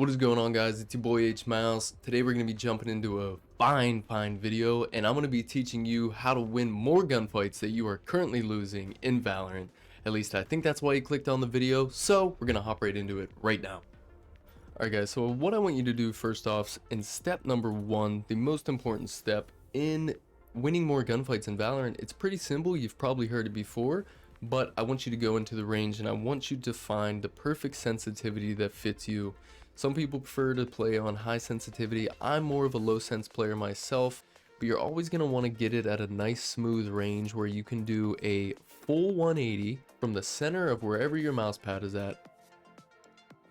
What is going on, guys? It's your boy H Mouse. Today we're going to be jumping into a fine video, and I'm going to be teaching you how to win more gunfights that you are currently losing in Valorant. At least I think that's why you clicked on the video, so we're going to hop right into it right now. Alright guys, so what I want you to do first off, in step number 1, the most important step in winning more gunfights in Valorant, it's pretty simple. You've probably heard it before, but I want you to go into the range and I want you to find the perfect sensitivity that fits you. Some people prefer to play on high sensitivity. I'm more of a low sense player myself, but you're always going to want to get it at a nice smooth range where you can do a full 180 from the center of wherever your mouse pad is at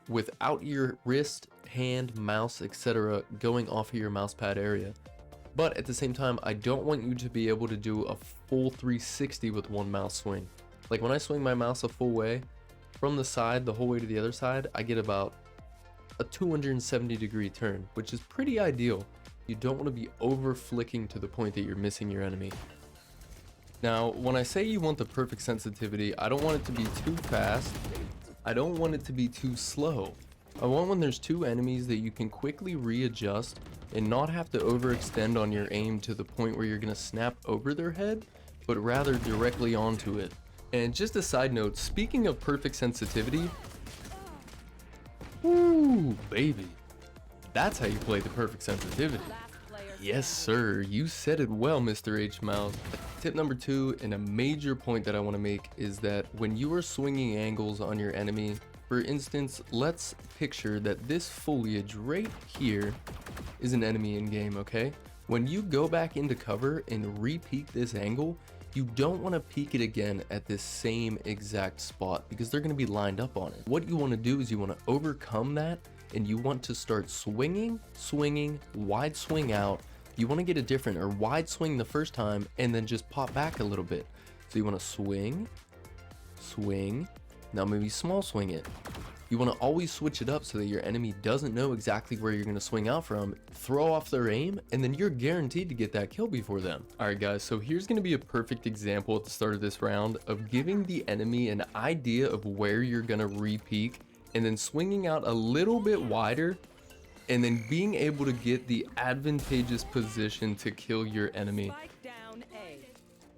without your wrist, hand, mouse, etc. going off of your mouse pad area. But at the same time, I don't want you to be able to do a full 360 with one mouse swing. Like when I swing my mouse a full way from the side the whole way to the other side, I get about a 270-degree turn, which is pretty ideal. You don't want to be over flicking to the point that you're missing your enemy. Now, when I say you want the perfect sensitivity, I don't want it to be too fast. I don't want it to be too slow. I want when there's two enemies that you can quickly readjust and not have to overextend on your aim to the point where you're going to snap over their head, but rather directly onto it. And just a side note, speaking of perfect sensitivity, ooh, baby. That's how you play the perfect sensitivity. Yes, sir. You said it well, Mr. H Mouse. Tip number 2, and a major point that I want to make, is that when you are swinging angles on your enemy, for instance, let's picture that this foliage right here is an enemy in game, okay? When you go back into cover and re-peek this angle, you don't want to peek it again at this same exact spot because they're going to be lined up on it. What you want to do is you want to overcome that, and you want to start swinging, wide swing out. You want to get a different or wide swing the first time and then just pop back a little bit. So you want to swing, now maybe small swing it. You want to always switch it up so that your enemy doesn't know exactly where you're going to swing out from, throw off their aim, and then you're guaranteed to get that kill before them. Alright guys, so here's going to be a perfect example at the start of this round of giving the enemy an idea of where you're going to re-peek, and then swinging out a little bit wider, and then being able to get the advantageous position to kill your enemy.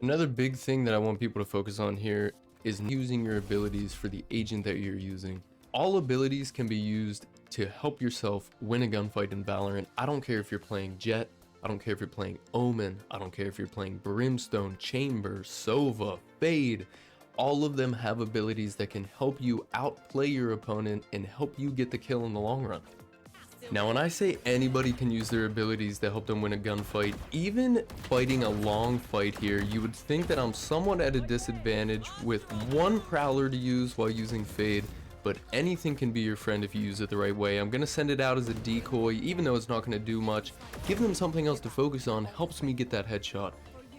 Another big thing that I want people to focus on here is using your abilities for the agent that you're using. All abilities can be used to help yourself win a gunfight in Valorant. I don't care if you're playing Jet, I don't care if you're playing Omen, I don't care if you're playing Brimstone, Chamber, Sova, Fade. All of them have abilities that can help you outplay your opponent and help you get the kill in the long run. Now, when I say anybody can use their abilities to help them win a gunfight, even fighting a long fight here, you would think that I'm somewhat at a disadvantage with one Prowler to use while using Fade, but anything can be your friend if you use it the right way. I'm going to send it out as a decoy, even though it's not going to do much. Give them something else to focus on helps me get that headshot.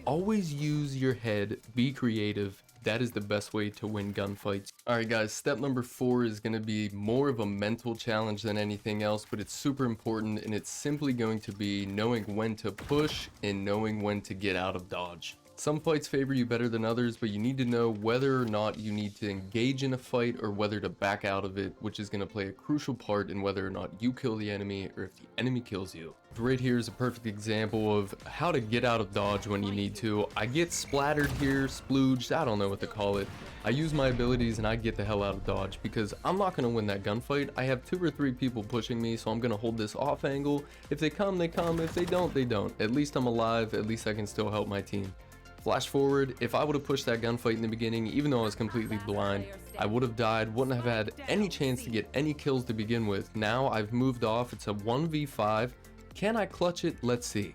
Always use your head, be creative. That is the best way to win gunfights. Alright guys, step number 4 is going to be more of a mental challenge than anything else, but it's super important, and it's simply going to be knowing when to push and knowing when to get out of dodge. Some fights favor you better than others, but you need to know whether or not you need to engage in a fight or whether to back out of it, which is going to play a crucial part in whether or not you kill the enemy or if the enemy kills you. Right here is a perfect example of how to get out of dodge when you need to. I get splattered here, splooged, I don't know what to call it. I use my abilities and I get the hell out of dodge because I'm not going to win that gunfight. I have 2 or 3 people pushing me, so I'm going to hold this off angle. If they come, they come. If they don't, they don't. At least I'm alive. At least I can still help my team. Flash forward, if I would have pushed that gunfight in the beginning, even though I was completely blind, I would have died, wouldn't have had any chance to get any kills to begin with. Now I've moved off, it's a 1v5. Can I clutch it? Let's see.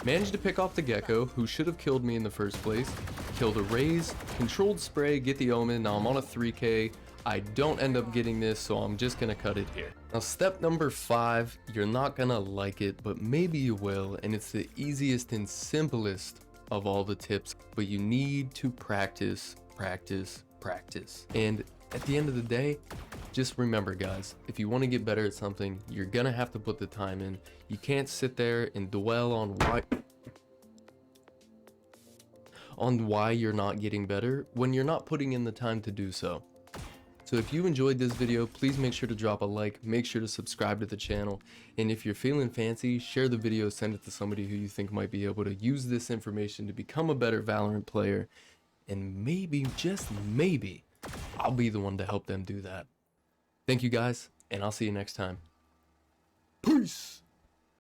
Managed to pick off the Gecko, who should have killed me in the first place. Killed a Raze, controlled spray, get the Omen, now I'm on a 3k. I don't end up getting this, so I'm just gonna cut it here. Now step number 5, you're not gonna like it, but maybe you will, and it's the easiest and simplest of all the tips, but you need to practice. And at the end of the day, just remember guys, if you want to get better at something, you're gonna have to put the time in. You can't sit there and dwell on why you're not getting better when you're not putting in the time to do so. So if you enjoyed this video, please make sure to drop a like, make sure to subscribe to the channel, and if you're feeling fancy, share the video, send it to somebody who you think might be able to use this information to become a better Valorant player, and maybe, just maybe, I'll be the one to help them do that. Thank you guys, and I'll see you next time. Peace!